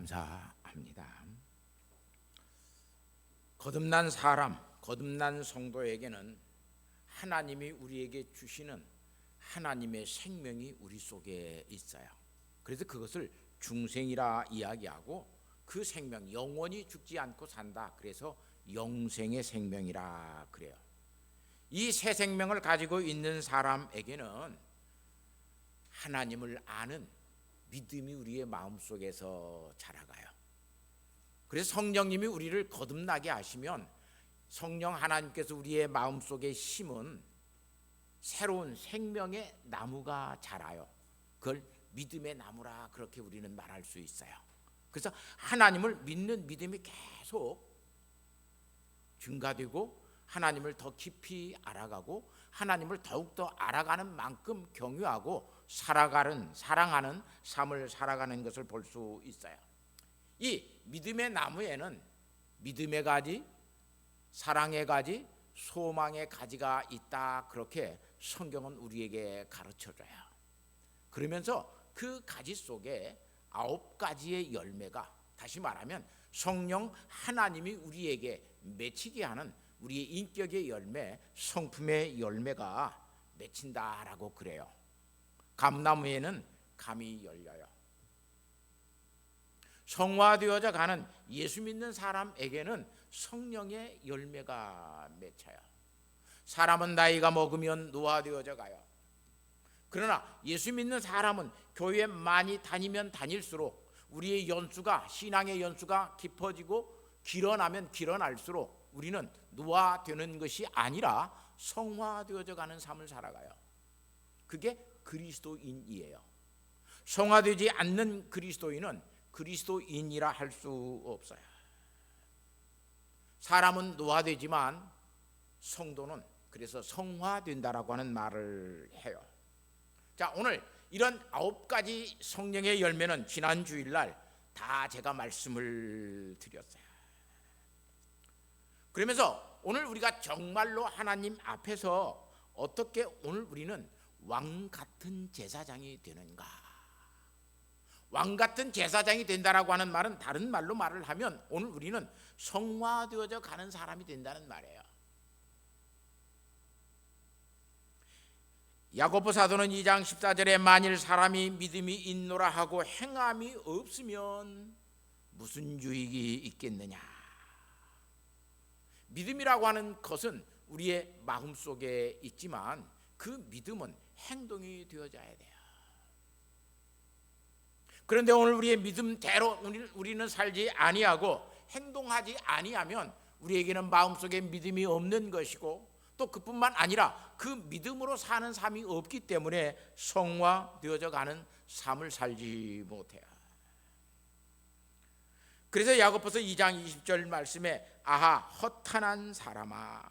감사합니다. 거듭난 사람, 거듭난 성도에게는 하나님이 우리에게 주시는 하나님의 생명이 우리 속에 있어요. 그래서 그것을 중생이라 이야기하고, 그 생명 영원히 죽지 않고 산다. 그래서 영생의 생명이라 그래요. 이 새 생명을 가지고 있는 사람에게는 하나님을 아는 믿음이 우리의 마음속에서 자라가요. 그래서 성령님이 우리를 거듭나게 하시면 성령 하나님께서 우리의 마음속에 심은 새로운 생명의 나무가 자라요. 그걸 믿음의 나무라 그렇게 우리는 말할 수 있어요. 그래서 하나님을 믿는 믿음이 계속 증가되고 하나님을 더 깊이 알아가고 하나님을 더욱더 알아가는 만큼 경유하고 사랑하는 삶을 살아가는 것을 볼 수 있어요. 이 믿음의 나무에는 믿음의 가지, 사랑의 가지, 소망의 가지가 있다. 그렇게 성경은 우리에게 가르쳐줘요. 그러면서 그 가지 속에 9가지의 열매가, 다시 말하면 성령 하나님이 우리에게 맺히게 하는 우리의 인격의 열매, 성품의 열매가 맺힌다라고 그래요. 감나무에는 감이 열려요. 성화되어져 가는 예수 믿는 사람에게는 성령의 열매가 맺혀요. 사람은 나이가 먹으면 노화되어져 가요. 그러나 예수 믿는 사람은 교회에 많이 다니면 다닐수록 우리의 연수가, 신앙의 연수가 깊어지고 길어나면 길어날수록 우리는 노화되는 것이 아니라 성화되어져 가는 삶을 살아가요. 그게 그리스도인이에요. 성화되지 않는 그리스도인은 그리스도인이라 할 수 없어요. 사람은 노화되지만 성도는 그래서 성화된다라고 하는 말을 해요. 자, 오늘 이런 9가지 성령의 열매는 지난 주일날 다 제가 말씀을 드렸어요. 그러면서 오늘 우리가 정말로 하나님 앞에서 어떻게 오늘 우리는 왕 같은 제사장이 되는가? 왕 같은 제사장이 된다라고 하는 말은 다른 말로 말을 하면 오늘 우리는 성화되어져 가는 사람이 된다는 말이에요. 야고보 사도는 2장 14절에 만일 사람이 믿음이 있노라 하고 행함이 없으면 무슨 유익이 있겠느냐? 믿음이라고 하는 것은 우리의 마음속에 있지만 그 믿음은 행동이 되어져야 돼요. 그런데 오늘 우리의 믿음대로 우리는 살지 아니하고 행동하지 아니하면 우리에게는 마음속에 믿음이 없는 것이고, 또 그뿐만 아니라 그 믿음으로 사는 삶이 없기 때문에 성화되어져 가는 삶을 살지 못해요. 그래서 야고보서 2장 20절 말씀에 아하 허탄한 사람아,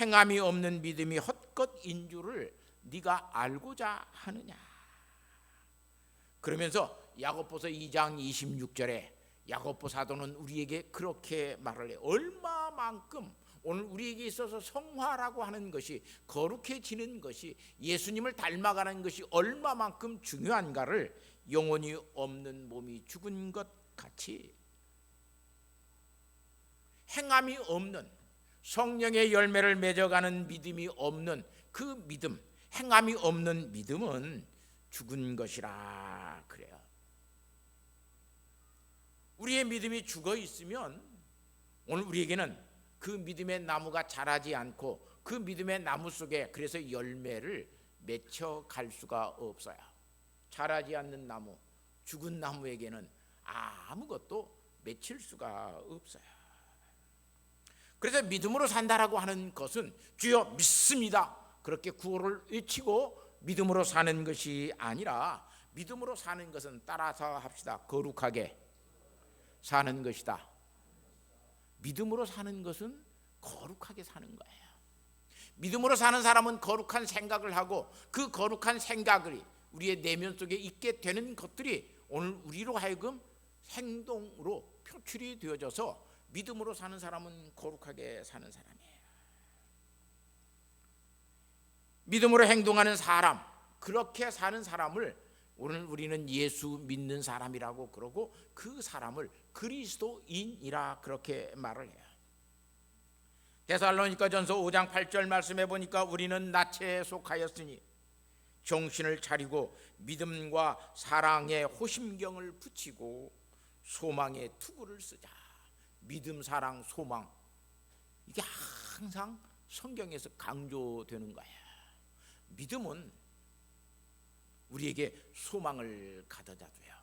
행함이 없는 믿음이 헛것인 줄을 네가 알고자 하느냐. 그러면서 야고보서 2장 26절에 야고보 사도는 우리에게 그렇게 말을 해요. 얼마만큼 오늘 우리에게 있어서 성화라고 하는 것이, 거룩해지는 것이, 예수님을 닮아가는 것이 얼마만큼 중요한가를 영혼이 없는 몸이 죽은 것 같이 행함이 없는, 성령의 열매를 맺어가는 믿음이 없는 그 믿음, 행함이 없는 믿음은 죽은 것이라 그래요. 우리의 믿음이 죽어 있으면 오늘 우리에게는 그 믿음의 나무가 자라지 않고 그 믿음의 나무 속에 그래서 열매를 맺혀갈 수가 없어요. 자라지 않는 나무, 죽은 나무에게는 아무것도 맺힐 수가 없어요. 그래서 믿음으로 산다라고 하는 것은 주여 믿습니다 그렇게 구호를 외치고 믿음으로 사는 것이 아니라, 믿음으로 사는 것은 따라서 합시다. 거룩하게 사는 것이다. 믿음으로 사는 것은 거룩하게 사는 거예요. 믿음으로 사는 사람은 거룩한 생각을 하고 그 거룩한 생각이 우리의 내면 속에 있게 되는 것들이 오늘 우리로 하여금 행동으로 표출이 되어져서 믿음으로 사는 사람은 거룩하게 사는 사람이에요. 믿음으로 행동하는 사람, 그렇게 사는 사람을 오늘 우리는 예수 믿는 사람이라고 그러고 그 사람을 그리스도인이라 그렇게 말을 해요. 데살로니가전서 5장 8절 말씀해 보니까 우리는 나체에 속하였으니 정신을 차리고 믿음과 사랑의 호심경을 붙이고 소망의 투구를 쓰자. 믿음, 사랑, 소망, 이게 항상 성경에서 강조되는 거예요. 믿음은 우리에게 소망을 가져다 줘요.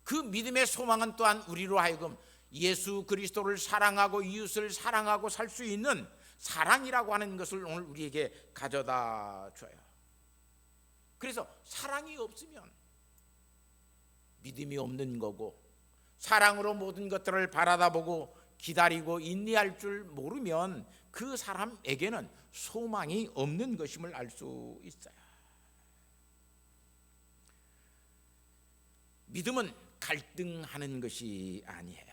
그 믿음의 소망은 또한 우리로 하여금 예수 그리스도를 사랑하고 이웃을 사랑하고 살 수 있는 사랑이라고 하는 것을 오늘 우리에게 가져다 줘요. 그래서 사랑이 없으면 믿음이 없는 거고, 사랑으로 모든 것들을 바라다보고 기다리고 인내할 줄 모르면 그 사람에게는 소망이 없는 것임을 알 수 있어요. 믿음은 갈등하는 것이 아니에요.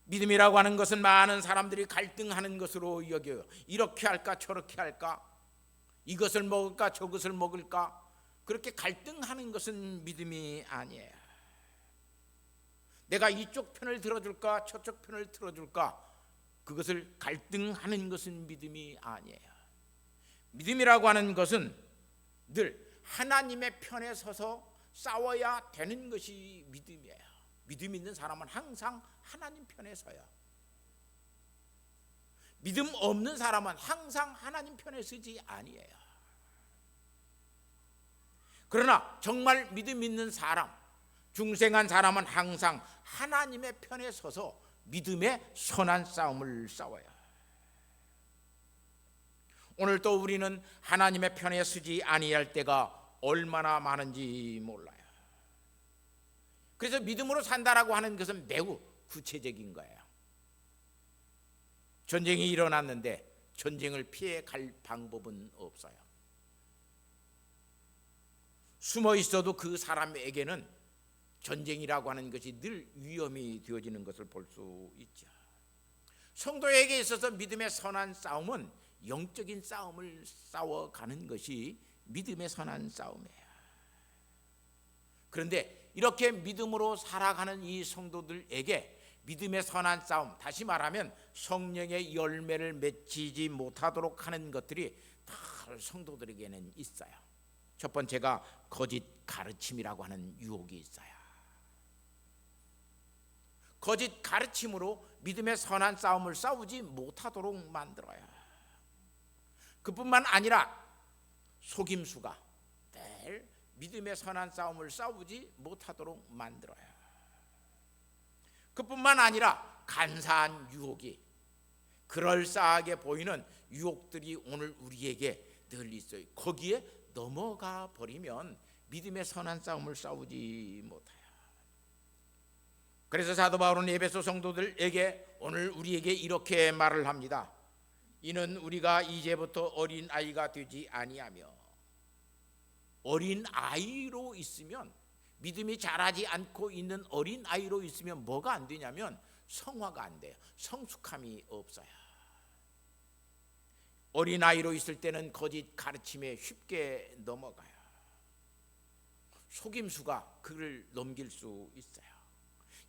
믿음이라고 하는 것은 많은 사람들이 갈등하는 것으로 여겨요. 이렇게 할까 저렇게 할까, 이것을 먹을까 저것을 먹을까, 그렇게 갈등하는 것은 믿음이 아니에요. 내가 이쪽 편을 들어줄까 저쪽 편을 들어줄까, 그것을 갈등하는 것은 믿음이 아니에요. 믿음이라고 하는 것은 늘 하나님의 편에 서서 싸워야 되는 것이 믿음이에요. 믿음 있는 사람은 항상 하나님 편에 서요. 믿음 없는 사람은 항상 하나님 편에 서지 아니에요. 그러나 정말 믿음 있는 사람, 중생한 사람은 항상 하나님의 편에 서서 믿음의 선한 싸움을 싸워요. 오늘 또 우리는 하나님의 편에 서지 아니할 때가 얼마나 많은지 몰라요. 그래서 믿음으로 산다라고 하는 것은 매우 구체적인 거예요. 전쟁이 일어났는데 전쟁을 피해 갈 방법은 없어요. 숨어 있어도 그 사람에게는 전쟁이라고 하는 것이 늘 위험이 되어지는 것을 볼 수 있죠. 성도에게 있어서 믿음의 선한 싸움은 영적인 싸움을 싸워가는 것이 믿음의 선한 싸움이에요. 그런데 이렇게 믿음으로 살아가는 이 성도들에게 믿음의 선한 싸움, 다시 말하면 성령의 열매를 맺히지 못하도록 하는 것들이 다 성도들에게는 있어요. 첫 번째가 거짓 가르침이라고 하는 유혹이 있어요. 거짓 가르침으로 믿음의 선한 싸움을 싸우지 못하도록 만들어요. 그뿐만 아니라 속임수가 늘 믿음의 선한 싸움을 싸우지 못하도록 만들어요. 그뿐만 아니라 간사한 유혹이, 그럴싸하게 보이는 유혹들이 오늘 우리에게 늘 있어요. 거기에 넘어가 버리면 믿음의 선한 싸움을 싸우지 못해요. 그래서 사도 바울은 에베소 성도들에게 오늘 우리에게 이렇게 말을 합니다. 이는 우리가 이제부터 어린 아이가 되지 아니하며, 어린 아이로 있으면, 믿음이 자라지 않고 있는 어린 아이로 있으면 뭐가 안 되냐면 성화가 안 돼요. 성숙함이 없어요. 어린 아이로 있을 때는 거짓 가르침에 쉽게 넘어가요. 속임수가 그를 넘길 수 있어요.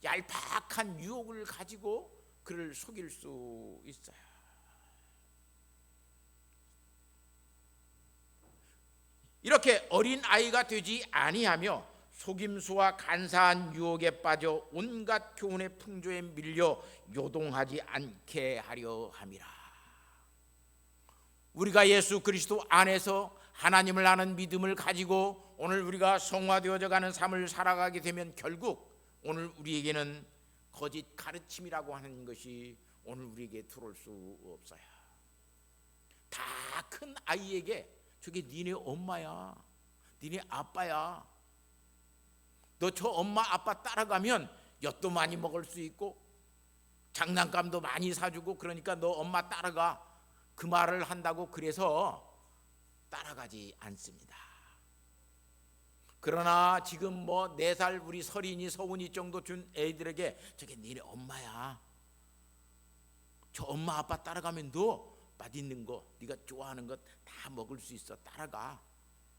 얄팍한 유혹을 가지고 그를 속일 수 있어요. 이렇게 어린 아이가 되지 아니하며 속임수와 간사한 유혹에 빠져 온갖 교훈의 풍조에 밀려 요동하지 않게 하려 함이라. 우리가 예수 그리스도 안에서 하나님을 아는 믿음을 가지고 오늘 우리가 성화되어져 가는 삶을 살아가게 되면 결국 오늘 우리에게는 거짓 가르침이라고 하는 것이 오늘 우리에게 들어올 수 없어요. 다 큰 아이에게 저게 니네 엄마야, 니네 아빠야, 너 저 엄마 아빠 따라가면 엿도 많이 먹을 수 있고 장난감도 많이 사주고, 그러니까 너 엄마 따라가, 그 말을 한다고 그래서 따라가지 않습니다. 그러나 지금 뭐 4살 우리 설인이 서운이 정도 준 애들에게 저게 니네 엄마야, 저 엄마 아빠 따라가면 너 맛있는 거, 네가 좋아하는 것 다 먹을 수 있어, 따라가.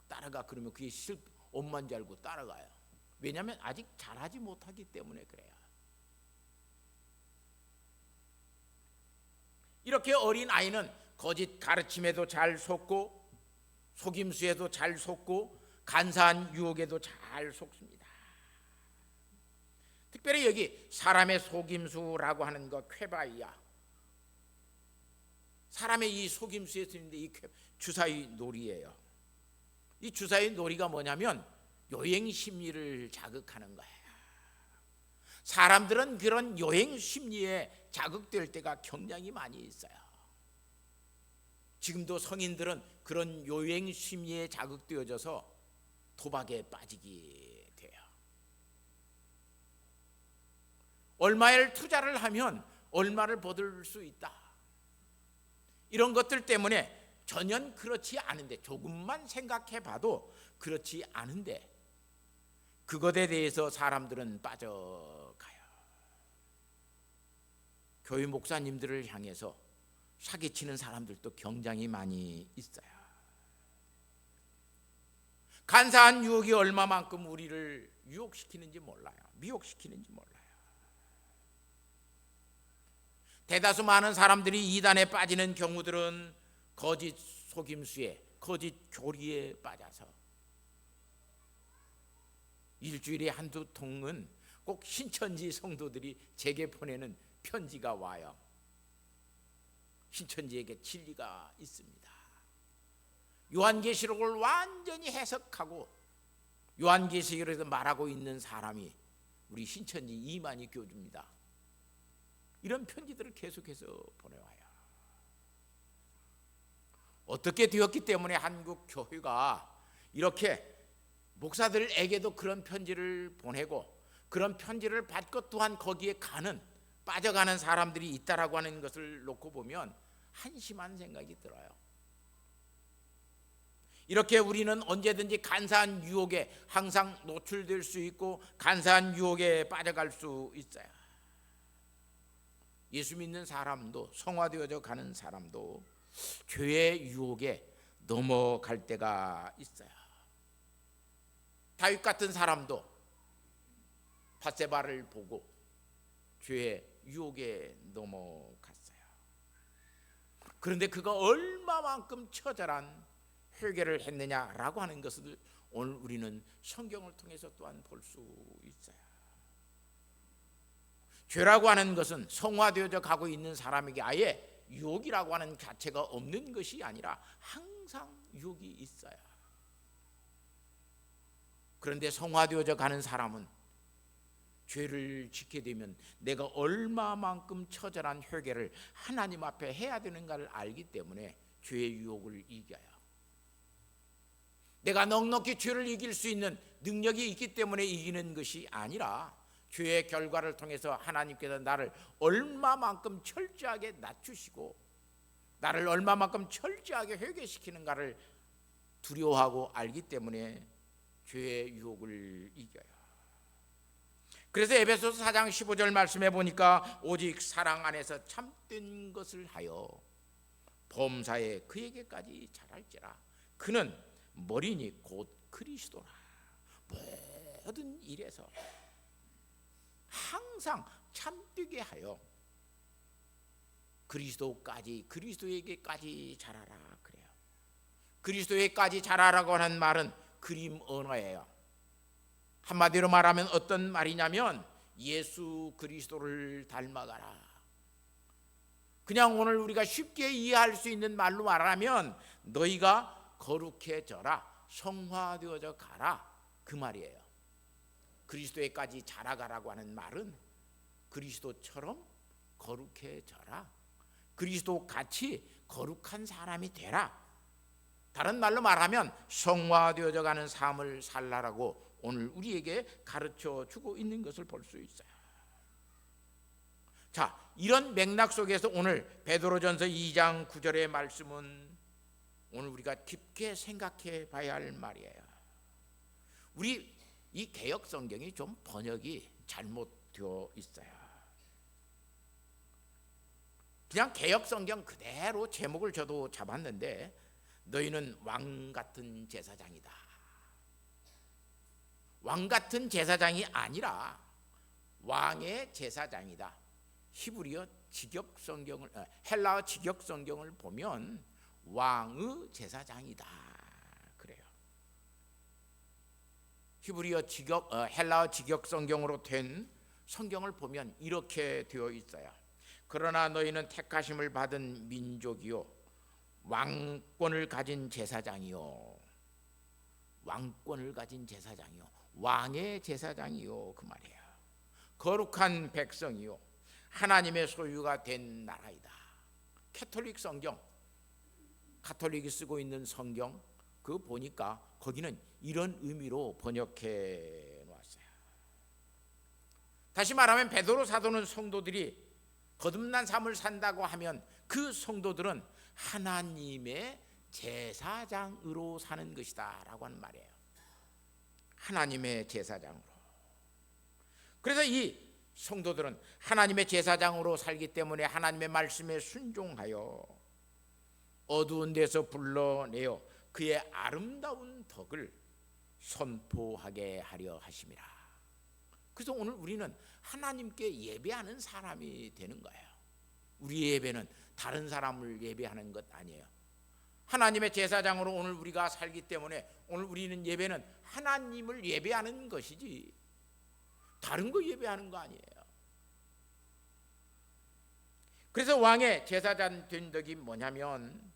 따라가. 그러면 그게 엄마인 줄 알고 따라가요. 왜냐하면 아직 잘하지 못하기 때문에 그래요. 이렇게 어린 아이는 거짓 가르침에도 잘 속고 속임수에도 잘 속고 간사한 유혹에도 잘 속습니다. 특별히 여기 사람의 속임수라고 하는 거 쾌바이야. 사람의 이 속임수에 쓰는데 이 주사위 놀이예요. 이 주사위 놀이가 뭐냐면 요행 심리를 자극하는 거예요. 사람들은 그런 요행 심리에 자극될 때가 굉장히 많이 있어요. 지금도 성인들은 그런 요행 심리에 자극되어져서 도박에 빠지게 돼요. 얼마를 투자를 하면 얼마를 받을 수 있다. 이런 것들 때문에 전혀 그렇지 않은데, 조금만 생각해 봐도 그렇지 않은데 그것에 대해서 사람들은 빠져가요. 교회 목사님들을 향해서 사기치는 사람들도 굉장히 많이 있어요. 간사한 유혹이 얼마만큼 우리를 유혹시키는지 몰라요. 미혹시키는지 몰라요. 대다수 많은 사람들이 이단에 빠지는 경우들은 거짓 속임수에, 거짓 교리에 빠져서 일주일에 한두 통은 꼭 신천지 성도들이 제게 보내는 편지가 와요. 신천지에게 진리가 있습니다. 요한계시록을 완전히 해석하고 요한계시록에서 말하고 있는 사람이 우리 신천지 이만희 교주입니다. 이런 편지들을 계속해서 보내와요. 어떻게 되었기 때문에 한국 교회가 이렇게 목사들에게도 그런 편지를 보내고 그런 편지를 받고 또한 거기에 빠져가는 사람들이 있다라고 하는 것을 놓고 보면 한심한 생각이 들어요. 이렇게 우리는 언제든지 간사한 유혹에 항상 노출될 수 있고 간사한 유혹에 빠져갈 수 있어요. 예수 믿는 사람도, 성화되어져 가는 사람도 죄의 유혹에 넘어갈 때가 있어요. 다윗 같은 사람도 밧세바를 보고 죄의 유혹에 넘어갔어요. 그런데 그가 얼마만큼 처절한 회개를 했느냐라고 하는 것을 오늘 우리는 성경을 통해서 또한 볼 수 있어요. 죄라고 하는 것은 성화되어져 가고 있는 사람에게 아예 유혹이라고 하는 자체가 없는 것이 아니라 항상 유혹이 있어요. 그런데 성화되어져 가는 사람은 죄를 짓게 되면 내가 얼마만큼 처절한 회개를 하나님 앞에 해야 되는가를 알기 때문에 죄의 유혹을 이겨요. 내가 넉넉히 죄를 이길 수 있는 능력이 있기 때문에 이기는 것이 아니라 죄의 결과를 통해서 하나님께서 나를 얼마만큼 철저하게 낮추시고 나를 얼마만큼 철저하게 회개시키는가를 두려워하고 알기 때문에 죄의 유혹을 이겨요. 그래서 에베소서 4장 15절 말씀해 보니까 오직 사랑 안에서 참된 것을 하여 범사에 그에게까지 자랄지라. 그는 머리니 곧 그리스도라. 모든 일에서 항상 참되게 하여 그리스도에게까지 자라라 그래요. 그리스도에게까지 자라라고 하는 말은 그림 언어예요. 한마디로 말하면 어떤 말이냐면 예수 그리스도를 닮아가라. 그냥 오늘 우리가 쉽게 이해할 수 있는 말로 말하면 너희가 거룩해져라, 성화되어져 가라, 그 말이에요. 그리스도에까지 자라가라고 하는 말은 그리스도처럼 거룩해져라, 그리스도같이 거룩한 사람이 되라. 다른 말로 말하면 성화되어져 가는 삶을 살라라고 오늘 우리에게 가르쳐 주고 있는 것을 볼 수 있어요. 자, 이런 맥락 속에서 오늘 베드로전서 2장 9절의 말씀은 오늘 우리가 깊게 생각해 봐야 할 말이에요. 우리 이 개역 성경이 좀 번역이 잘못되어 있어요. 그냥 개역 성경 그대로 제목을 저도 잡았는데 너희는 왕 같은 제사장이다. 왕 같은 제사장이 아니라 왕의 제사장이다. 히브리어 직역 성경을 헬라어 직역 성경을 보면 왕의 제사장이다 그래요. 히브리어 직역 헬라어 직역 성경으로 된 성경을 보면 이렇게 되어 있어요. 그러나 너희는 택하심을 받은 민족이요 왕권을 가진 제사장이요 왕권을 가진 제사장이요 왕의 제사장이요 그 말이에요. 거룩한 백성이요 하나님의 소유가 된 나라이다. 캐톨릭 성경, 가톨릭이 쓰고 있는 성경 그 보니까 거기는 이런 의미로 번역해 놓았어요. 다시 말하면 베드로 사도는 성도들이 거듭난 삶을 산다고 하면 그 성도들은 하나님의 제사장으로 사는 것이다 라고 하는 말이에요. 하나님의 제사장으로. 그래서 이 성도들은 하나님의 제사장으로 살기 때문에 하나님의 말씀에 순종하여 어두운 데서 불러내어 그의 아름다운 덕을 선포하게 하려 하심이라. 그래서 오늘 우리는 하나님께 예배하는 사람이 되는 거예요. 우리의 예배는 다른 사람을 예배하는 것 아니에요. 하나님의 제사장으로 오늘 우리가 살기 때문에 오늘 우리는 예배는 하나님을 예배하는 것이지 다른 거 예배하는 거 아니에요. 그래서 왕의 제사장 된 덕이 뭐냐면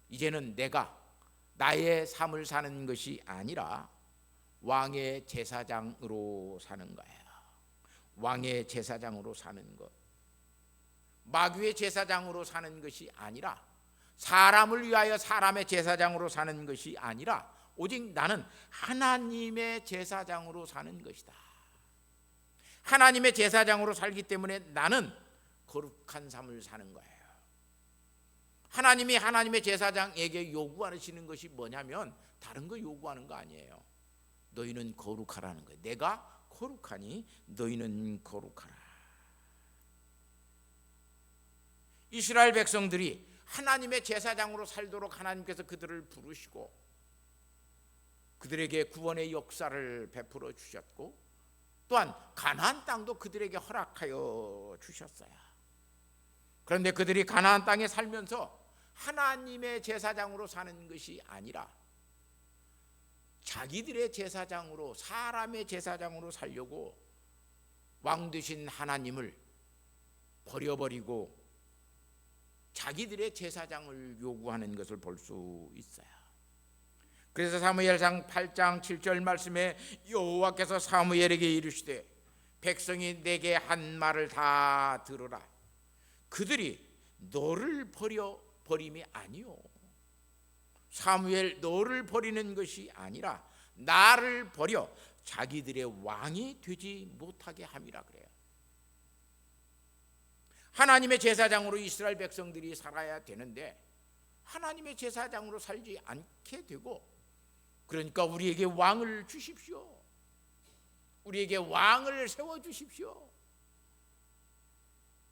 이제는 내가 나의 삶을 사는 것이 아니라 왕의 제사장으로 사는 거예요. 왕의 제사장으로 사는 것. 마귀의 제사장으로 사는 것이 아니라 사람을 위하여 사람의 제사장으로 사는 것이 아니라 오직 나는 하나님의 제사장으로 사는 것이다. 하나님의 제사장으로 살기 때문에 나는 거룩한 삶을 사는 거예요. 하나님이 하나님의 제사장에게 요구하시는 것이 뭐냐면 다른 거 요구하는 거 아니에요. 너희는 거룩하라는 거예요. 내가 거룩하니 너희는 거룩하라. 이스라엘 백성들이 하나님의 제사장으로 살도록 하나님께서 그들을 부르시고 그들에게 구원의 역사를 베풀어 주셨고 또한 가나안 땅도 그들에게 허락하여 주셨어요. 그런데 그들이 가나안 땅에 살면서 하나님의 제사장으로 사는 것이 아니라 자기들의 제사장으로 사람의 제사장으로 살려고 왕 되신 하나님을 버려버리고 자기들의 제사장을 요구하는 것을 볼 수 있어요. 그래서 사무엘상 8장 7절 말씀에 여호와께서 사무엘에게 이르시되 백성이 내게 한 말을 다 들으라. 그들이 너를 버림이 아니요 사무엘 너를 버리는 것이 아니라 나를 버려 자기들의 왕이 되지 못하게 함이라 그래요. 하나님의 제사장으로 이스라엘 백성들이 살아야 되는데 하나님의 제사장으로 살지 않게 되고 그러니까 우리에게 왕을 주십시오. 우리에게 왕을 세워주십시오.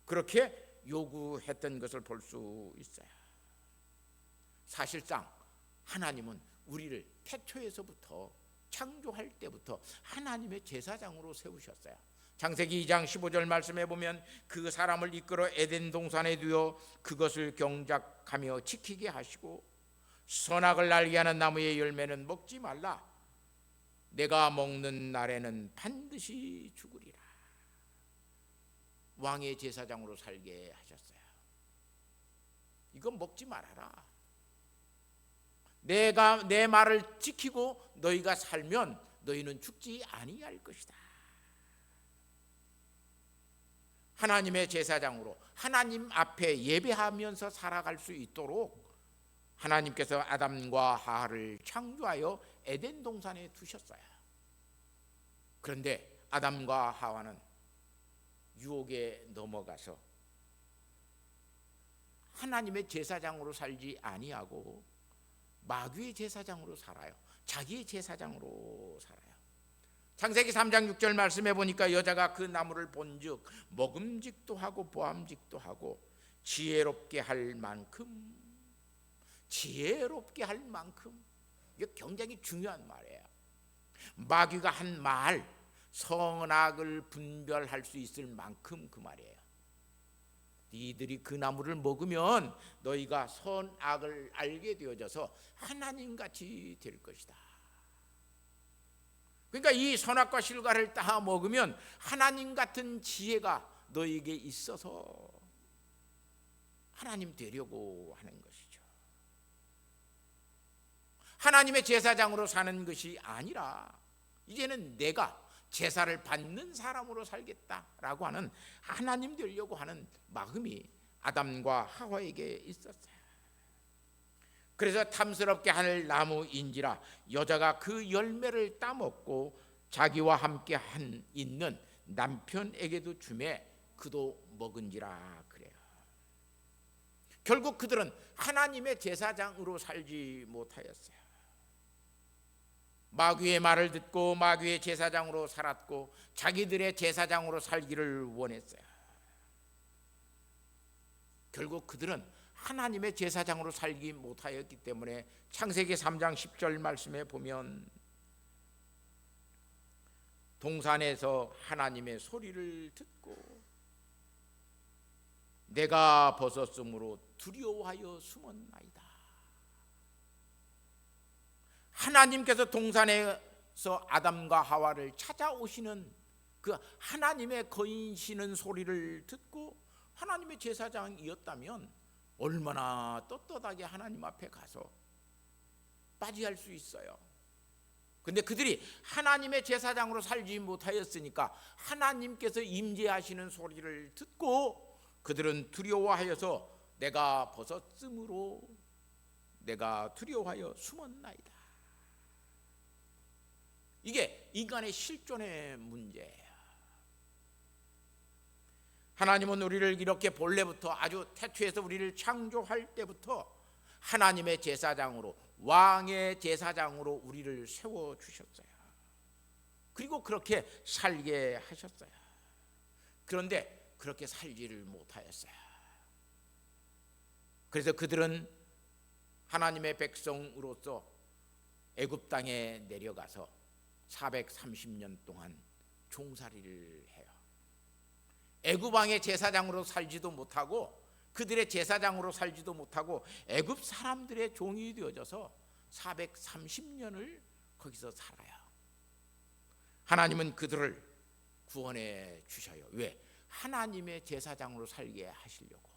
그렇게 요구했던 것을 볼 수 있어요. 사실상 하나님은 우리를 태초에서부터 창조할 때부터 하나님의 제사장으로 세우셨어요. 창세기 2장 15절 말씀에 보면 그 사람을 이끌어 에덴 동산에 두어 그것을 경작하며 지키게 하시고 선악을 알게 하는 나무의 열매는 먹지 말라. 내가 먹는 날에는 반드시 죽으리라. 왕의 제사장으로 살게 하셨어요. 이건 먹지 말아라. 내가 내 말을 지키고 너희가 살면 너희는 죽지 아니할 것이다. 하나님의 제사장으로 하나님 앞에 예배하면서 살아갈 수 있도록 하나님께서 아담과 하와를 창조하여 에덴 동산에 두셨어요. 그런데 아담과 하와는 유혹에 넘어가서 하나님의 제사장으로 살지 아니하고 마귀의 제사장으로 살아요. 자기의 제사장으로 살아요. 창세기 3장 6절 말씀해 보니까 여자가 그 나무를 본즉 먹음직도 하고 보암직도 하고 지혜롭게 할 만큼 지혜롭게 할 만큼, 이게 굉장히 중요한 말이에요. 마귀가 한 말, 선악을 분별할 수 있을 만큼 그 말이에요. 너희들이 그 나무를 먹으면 너희가 선악을 알게 되어져서 하나님같이 될 것이다. 그러니까 이 선악과 실과를 다 먹으면 하나님 같은 지혜가 너에게 있어서 하나님 되려고 하는 것이죠. 하나님의 제사장으로 사는 것이 아니라 이제는 내가 제사를 받는 사람으로 살겠다라고 하는, 하나님 되려고 하는 마음이 아담과 하와에게 있었어요. 그래서 탐스럽게 할 나무인지라 여자가 그 열매를 따먹고 자기와 함께 있는 남편에게도 주매 그도 먹은지라 그래요. 결국 그들은 하나님의 제사장으로 살지 못하였어요. 마귀의 말을 듣고 마귀의 제사장으로 살았고 자기들의 제사장으로 살기를 원했어요. 결국 그들은 하나님의 제사장으로 살기 못하였기 때문에 창세기 3장 10절 말씀에 보면 동산에서 하나님의 소리를 듣고 내가 벗었으므로 두려워하여 숨었나이다. 하나님께서 동산에서 아담과 하와를 찾아오시는 그 하나님의 거인시는 소리를 듣고 하나님의 제사장이었다면 얼마나 떳떳하게 하나님 앞에 가서 빠지할 수 있어요. 근데 그들이 하나님의 제사장으로 살지 못하였으니까 하나님께서 임재하시는 소리를 듣고 그들은 두려워하여서 내가 벗었으므로 내가 두려워하여 숨었나이다. 이게 인간의 실존의 문제예요. 하나님은 우리를 이렇게 본래부터 아주 태초에서 우리를 창조할 때부터 하나님의 제사장으로, 왕의 제사장으로 우리를 세워주셨어요. 그리고 그렇게 살게 하셨어요. 그런데 그렇게 살지를 못하였어요. 그래서 그들은 하나님의 백성으로서 애굽 땅에 내려가서 430년 동안 종살이를 해요. 애굽 왕의 제사장으로 살지도 못하고 그들의 제사장으로 살지도 못하고 애굽 사람들의 종이 되어져서 430년을 거기서 살아요. 하나님은 그들을 구원해 주셔요. 왜? 하나님의 제사장으로 살게 하시려고,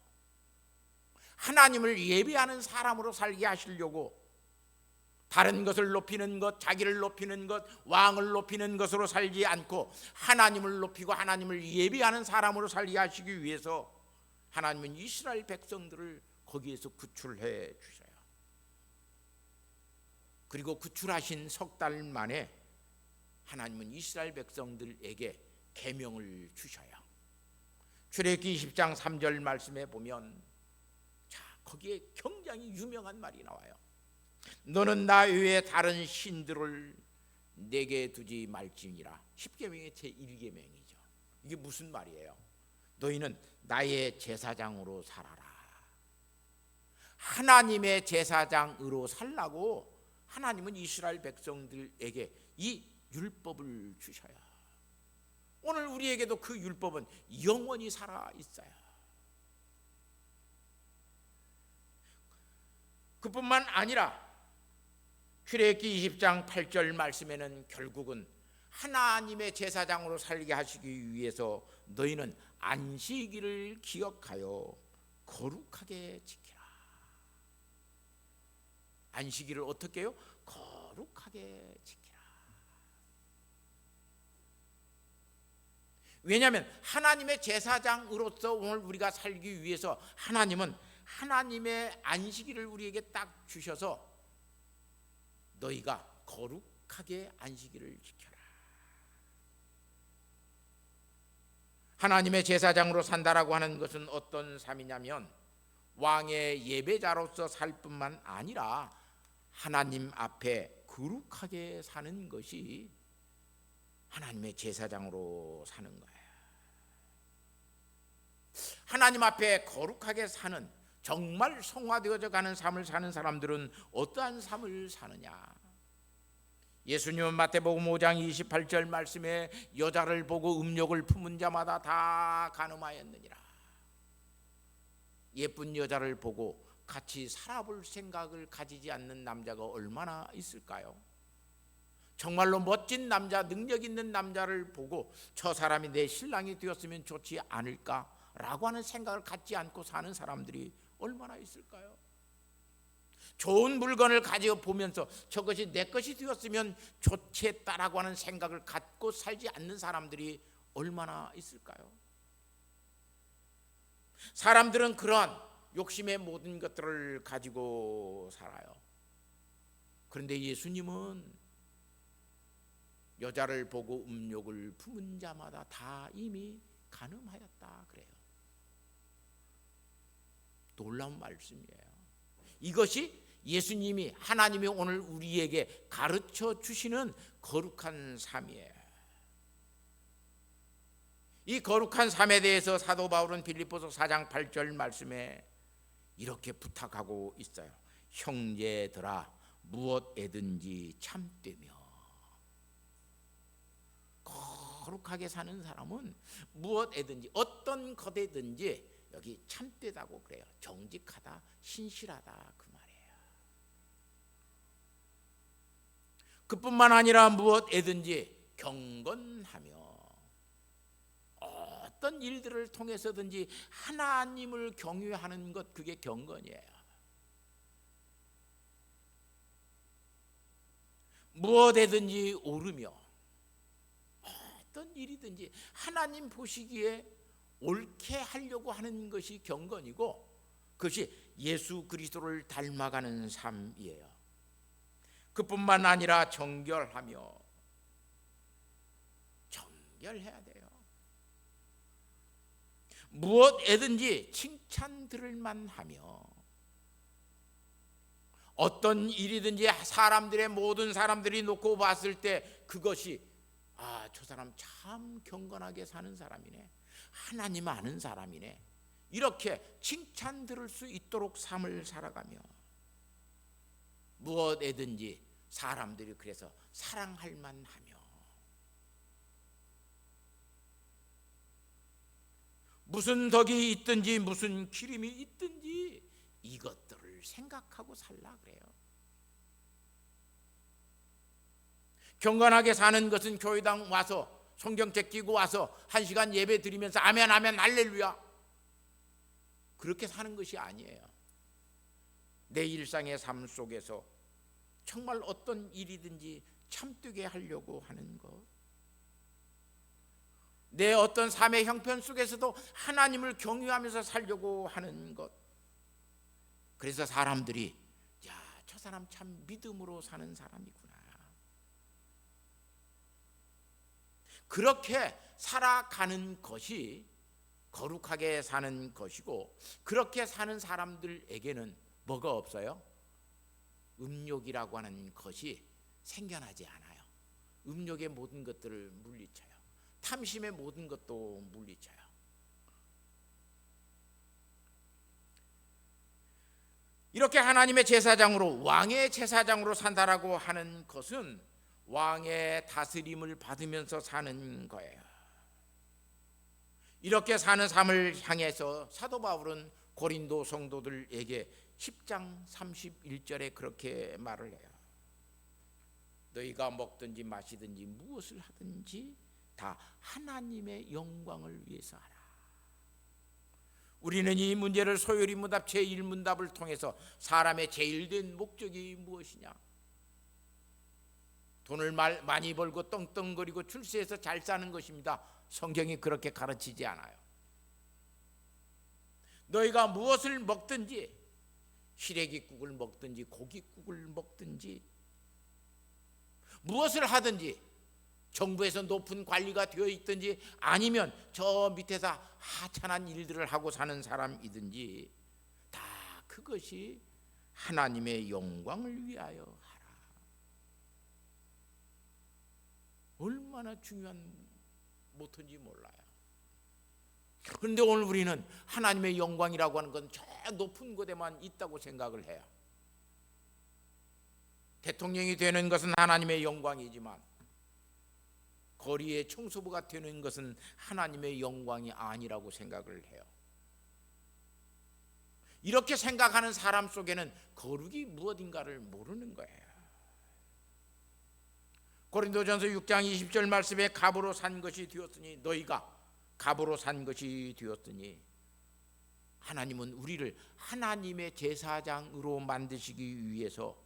하나님을 예배하는 사람으로 살게 하시려고, 다른 것을 높이는 것, 자기를 높이는 것, 왕을 높이는 것으로 살지 않고 하나님을 높이고 하나님을 예배하는 사람으로 살게 하시기 위해서 하나님은 이스라엘 백성들을 거기에서 구출해 주셔요. 그리고 구출하신 석 달 만에 하나님은 이스라엘 백성들에게 계명을 주셔요. 출애굽기 20장 3절 말씀에 보면 자, 거기에 굉장히 유명한 말이 나와요. 너는 나 외에 다른 신들을 내게 두지 말지니라. 10계명의 제1계명이죠. 이게 무슨 말이에요? 너희는 나의 제사장으로 살아라. 하나님의 제사장으로 살라고 하나님은 이스라엘 백성들에게 이 율법을 주셔요. 오늘 우리에게도 그 율법은 영원히 살아 있어요. 그뿐만 아니라 출애굽기 20장 8절 말씀에는 결국은 하나님의 제사장으로 살게 하시기 위해서 너희는 안식일을 기억하여 거룩하게 지키라. 안식일을 어떻게 해요? 거룩하게 지키라. 왜냐하면 하나님의 제사장으로서 오늘 우리가 살기 위해서 하나님은 하나님의 안식일을 우리에게 딱 주셔서 너희가 거룩하게 안식일을 지켜라. 하나님의 제사장으로 산다라고 하는 것은 어떤 삶이냐면 왕의 예배자로서 살 뿐만 아니라 하나님 앞에 거룩하게 사는 것이 하나님의 제사장으로 사는 거예요. 하나님 앞에 거룩하게 사는, 정말 성화되어져 가는 삶을 사는 사람들은 어떠한 삶을 사느냐? 예수님은 마태복음 5장 28절 말씀에 여자를 보고 음욕을 품은 자마다 다 간음하였느니라. 예쁜 여자를 보고 같이 살아볼 생각을 가지지 않는 남자가 얼마나 있을까요? 정말로 멋진 남자, 능력 있는 남자를 보고 저 사람이 내 신랑이 되었으면 좋지 않을까라고 하는 생각을 갖지 않고 사는 사람들이 얼마나 있을까요? 좋은 물건을 가지고 보면서 저것이 내 것이 되었으면 좋겠다라고 하는 생각을 갖고 살지 않는 사람들이 얼마나 있을까요? 사람들은 그런 욕심의 모든 것들을 가지고 살아요. 그런데 예수님은 여자를 보고 음욕을 품은 자마다 다 이미 간음하였다 그래요. 놀라운 말씀이에요. 이것이 예수님이, 하나님이 오늘 우리에게 가르쳐 주시는 거룩한 삶이에요. 이 거룩한 삶에 대해서 사도 바울은 빌립보서 4장 8절 말씀에 이렇게 부탁하고 있어요. 형제들아, 무엇에든지 참되며. 거룩하게 사는 사람은 무엇에든지, 어떤 것에든지 여기 참되다고 그래요. 정직하다, 신실하다 그 말이에요. 그뿐만 아니라 무엇에든지 경건하며, 어떤 일들을 통해서든지 하나님을 경외하는 것, 그게 경건이에요. 무엇에든지 오르며, 어떤 일이든지 하나님 보시기에 옳게 하려고 하는 것이 경건이고, 그것이 예수 그리스도를 닮아가는 삶이에요. 그뿐만 아니라 정결하며, 정결해야 돼요. 무엇에든지 칭찬 들을 만하며, 어떤 일이든지 사람들의, 모든 사람들이 놓고 봤을 때 그것이 저 사람 참 경건하게 사는 사람이네, 하나님 아는 사람이네, 이렇게 칭찬 들을 수 있도록 삶을 살아가며, 무엇에든지 사람들이 그래서 사랑할 만하며, 무슨 덕이 있든지 무슨 기림이 있든지 이것들을 생각하고 살라 그래요. 경건하게 사는 것은 교회당 와서 성경책 끼고 와서 1시간 예배 드리면서 아멘 아멘 할렐루야 그렇게 사는 것이 아니에요. 내 일상의 삶 속에서 정말 어떤 일이든지 참되게 하려고 하는 것, 내 어떤 삶의 형편 속에서도 하나님을 경외하면서 살려고 하는 것. 그래서 사람들이 저 사람 참 믿음으로 사는 사람이구나, 그렇게 살아가는 것이 거룩하게 사는 것이고, 그렇게 사는 사람들에게는 뭐가 없어요? 음욕이라고 하는 것이 생겨나지 않아요. 음욕의 모든 것들을 물리쳐요. 탐심의 모든 것도 물리쳐요. 이렇게 하나님의 제사장으로, 왕의 제사장으로 산다라고 하는 것은 왕의 다스림을 받으면서 사는 거예요. 이렇게 사는 삶을 향해서 사도 바울은 고린도 성도들에게 10장 31절에 그렇게 말을 해요. 너희가 먹든지 마시든지 무엇을 하든지 다 하나님의 영광을 위해서 하라. 우리는 이 문제를 소요리 문답 제1문답을 통해서 사람의 제일 된 목적이 무엇이냐? 돈을 많이 벌고 떵떵거리고 출세해서 잘 사는 것입니다. 성경이 그렇게 가르치지 않아요. 너희가 무엇을 먹든지, 시래기국을 먹든지 고깃국을 먹든지 무엇을 하든지, 정부에서 높은 관리가 되어 있든지 아니면 저 밑에서 하찮은 일들을 하고 사는 사람이든지 다 그것이 하나님의 영광을 위하여 하라. 얼마나 중요한 모토인지 몰라요. 그런데 오늘 우리는 하나님의 영광이라고 하는 건 저 높은 곳에만 있다고 생각을 해요. 대통령이 되는 것은 하나님의 영광이지만 거리의 청소부가 되는 것은 하나님의 영광이 아니라고 생각을 해요. 이렇게 생각하는 사람 속에는 거룩이 무엇인가를 모르는 거예요. 고린도전서 6장 20절 말씀에 갑으로 산 것이 되었으니 너희가 갑으로 산 것이 되었으니 하나님은 우리를 하나님의 제사장으로 만드시기 위해서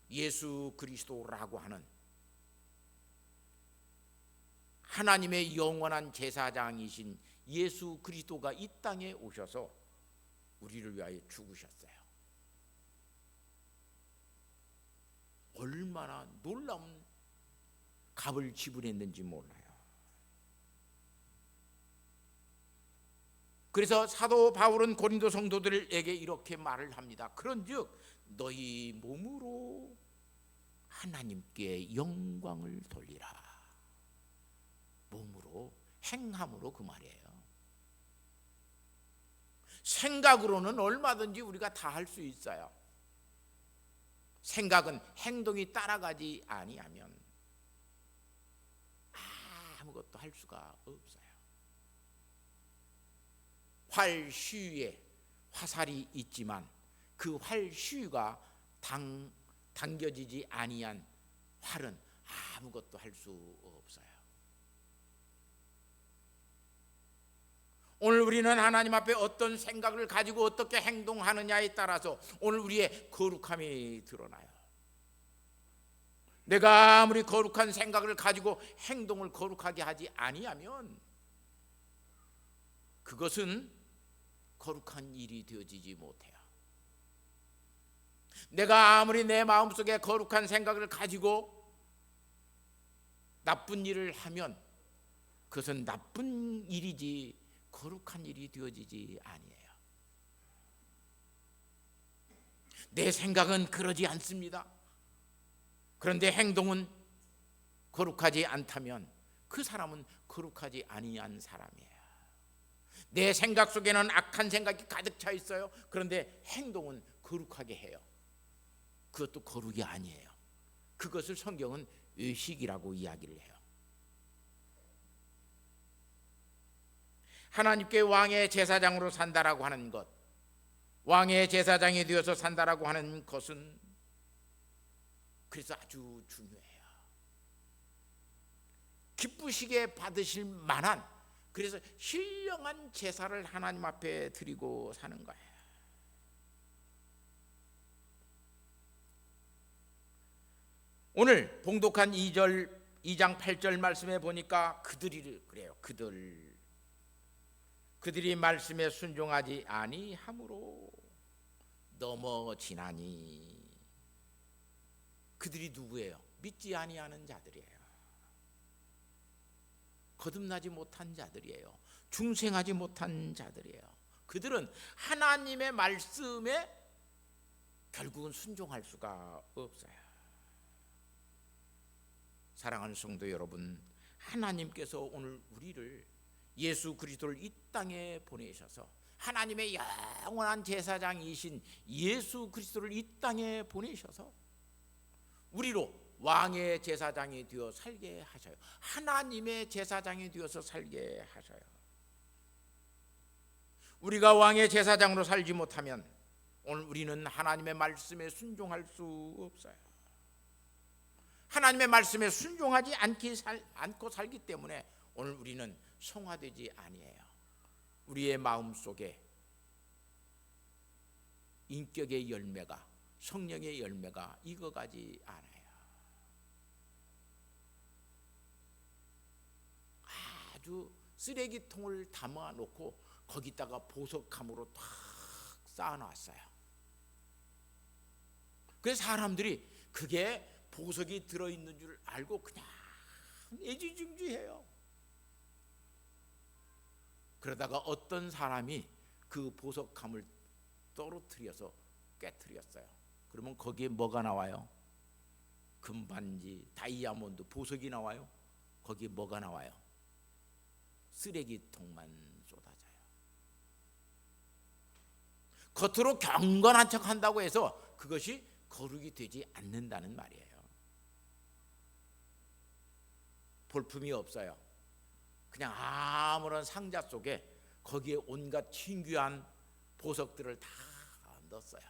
예수 그리스도라고 하는 하나님의 영원한 제사장이신 예수 그리스도가 이 땅에 오셔서 우리를 위하여 죽으셨어요. 얼마나 놀라운 값을 지불했는지 몰라요. 그래서 사도 바울은 고린도 성도들에게 이렇게 말을 합니다. 그런즉 너희 몸으로 하나님께 영광을 돌리라. 몸으로, 행함으로 그 말이에요. 생각으로는 얼마든지 우리가 다 할 수 있어요. 생각은 행동이 따라가지 아니하면 아무것도 할 수가 없어요. 활슈위에 화살이 있지만 그 활슈위가 당겨지지 아니한 활은 아무것도 할 수 없어요. 오늘 우리는 하나님 앞에 어떤 생각을 가지고 어떻게 행동하느냐에 따라서 오늘 우리의 거룩함이 드러나요. 내가 아무리 거룩한 생각을 가지고 행동을 거룩하게 하지 아니하면 그것은 거룩한 일이 되어지지 못해요. 내가 아무리 내 마음속에 거룩한 생각을 가지고 나쁜 일을 하면 그것은 나쁜 일이지 거룩한 일이 되어지지 아니해요. 내 생각은 그러지 않습니다. 그런데 행동은 거룩하지 않다면 그 사람은 거룩하지 아니한 사람이에요. 내 생각 속에는 악한 생각이 가득 차 있어요. 그런데 행동은 거룩하게 해요. 그것도 거룩이 아니에요. 그것을 성경은 의식이라고 이야기를 해요. 하나님께 왕의 제사장으로 산다라고 하는 것, 왕의 제사장이 되어서 산다라고 하는 것은 그래서 아주 중요해요. 기쁘시게 받으실 만한, 그래서 신령한 제사를 하나님 앞에 드리고 사는 거예요. 오늘 봉독한 2장 8절 말씀에 보니까 그들이 그래요. 그들이 말씀에 순종하지 아니함으로 넘어지나니. 그들이 누구예요? 믿지 아니하는 자들이에요. 거듭나지 못한 자들이에요. 중생하지 못한 자들이에요. 그들은 하나님의 말씀에 결국은 순종할 수가 없어요. 사랑하는 성도 여러분, 하나님께서 오늘 우리를 예수 그리스도를 이 땅에 보내셔서 하나님의 영원한 제사장이신 예수 그리스도를 이 땅에 보내셔서 우리로 왕의 제사장이 되어 살게 하셔요. 하나님의 제사장이 되어서 살게 하셔요. 우리가 왕의 제사장으로 살지 못하면 오늘 우리는 하나님의 말씀에 순종할 수 없어요. 하나님의 말씀에 순종하지 않고 살기 때문에 오늘 우리는 성화되지 아니해요. 우리의 마음속에 인격의 열매가, 성령의 열매가 익어가지 않아요. 아주 쓰레기통을 담아놓고 거기다가 보석함으로 탁 쌓아놨어요. 그래서 사람들이 그게 보석이 들어있는 줄 알고 그냥 애지중지해요. 그러다가 어떤 사람이 그 보석함을 떨어뜨려서 깨트렸어요. 그러면 거기에 뭐가 나와요? 금반지, 다이아몬드, 보석이 나와요. 거기에 뭐가 나와요? 쓰레기통만 쏟아져요. 겉으로 경건한 척 한다고 해서 그것이 거룩이 되지 않는다는 말이에요. 볼품이 없어요. 그냥 아무런 상자 속에 거기에 온갖 신귀한 보석들을 다 넣었어요.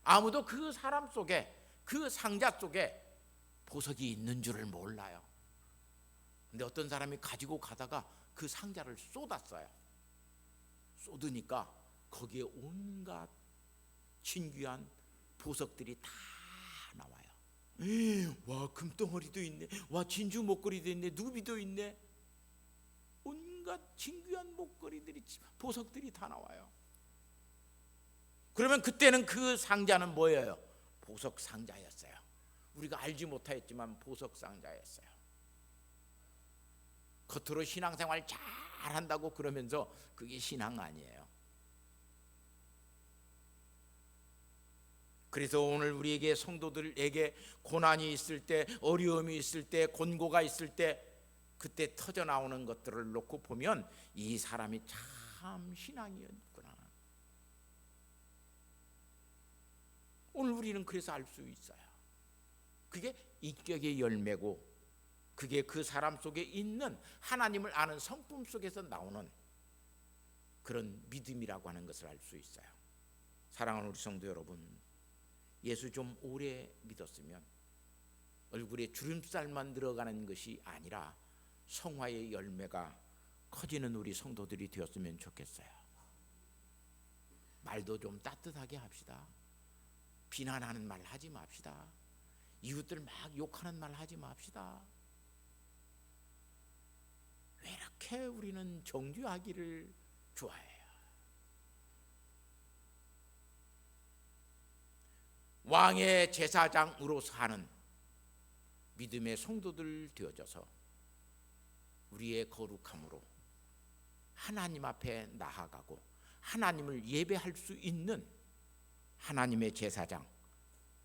아무도 그 사람 속에, 그 상자 속에 보석이 있는 줄을 몰라요. 근데 어떤 사람이 가지고 가다가 그 상자를 쏟았어요. 쏟으니까 거기에 온갖 신귀한 보석들이 다 나와요. 와, 금덩어리도 있네. 와, 진주 목걸이도 있네. 누비도 있네. 온갖 신귀한 목걸이들이, 보석들이 다 나와요. 그러면 그때는 그 상자는 뭐예요? 보석 상자였어요. 우리가 알지 못하였지만 보석 상자였어요. 겉으로 신앙생활 잘 한다고 그러면서 그게 신앙 아니에요. 그래서 오늘 우리에게, 성도들에게 고난이 있을 때, 어려움이 있을 때, 곤고가 있을 때, 그때 터져 나오는 것들을 놓고 보면 이 사람이 참 신앙이었구나. 오늘 우리는 그래서 알 수 있어요. 그게 인격의 열매고, 그게 그 사람 속에 있는 하나님을 아는 성품 속에서 나오는 그런 믿음이라고 하는 것을 알 수 있어요. 사랑하는 우리 성도 여러분, 예수 좀 오래 믿었으면 얼굴에 주름살만 들어가는 것이 아니라 성화의 열매가 커지는 우리 성도들이 되었으면 좋겠어요. 말도 좀 따뜻하게 합시다. 비난하는 말 하지 맙시다. 이웃들 막 욕하는 말 하지 맙시다. 왜 이렇게 우리는 정죄하기를 좋아해요? 왕의 제사장으로서 하는 믿음의 성도들 되어져서 우리의 거룩함으로 하나님 앞에 나아가고 하나님을 예배할 수 있는 하나님의 제사장,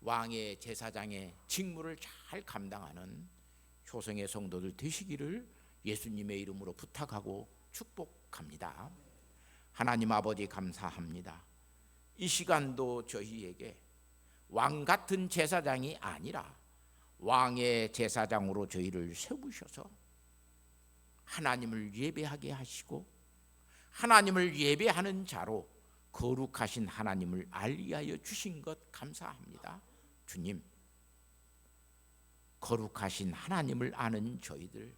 왕의 제사장의 직무를 잘 감당하는 효성의 성도들 되시기를 예수님의 이름으로 부탁하고 축복합니다. 하나님 아버지, 감사합니다. 이 시간도 저희에게 왕 같은 제사장이 아니라 왕의 제사장으로 저희를 세우셔서 하나님을 예배하게 하시고 하나님을 예배하는 자로 거룩하신 하나님을 알리하여 주신 것 감사합니다. 주님, 거룩하신 하나님을 아는 저희들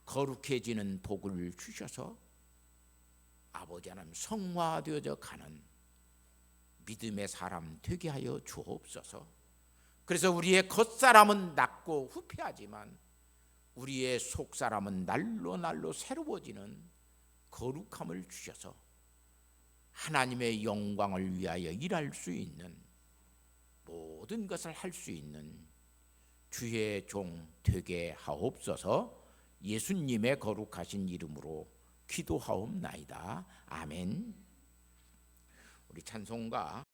거룩해지는 복을 주셔서 아버지 하나님 성화되어져 가는 믿음의 사람 되게 하여 주옵소서. 그래서 우리의 겉사람은 낡고 후패하지만 우리의 속사람은 날로 날로 새로워지는 거룩함을 주셔서 하나님의 영광을 위하여 일할 수 있는, 모든 것을 할 수 있는 주의 종 되게 하옵소서. 예수님의 거룩하신 이름으로 기도하옵나이다. 아멘. 우리 찬송가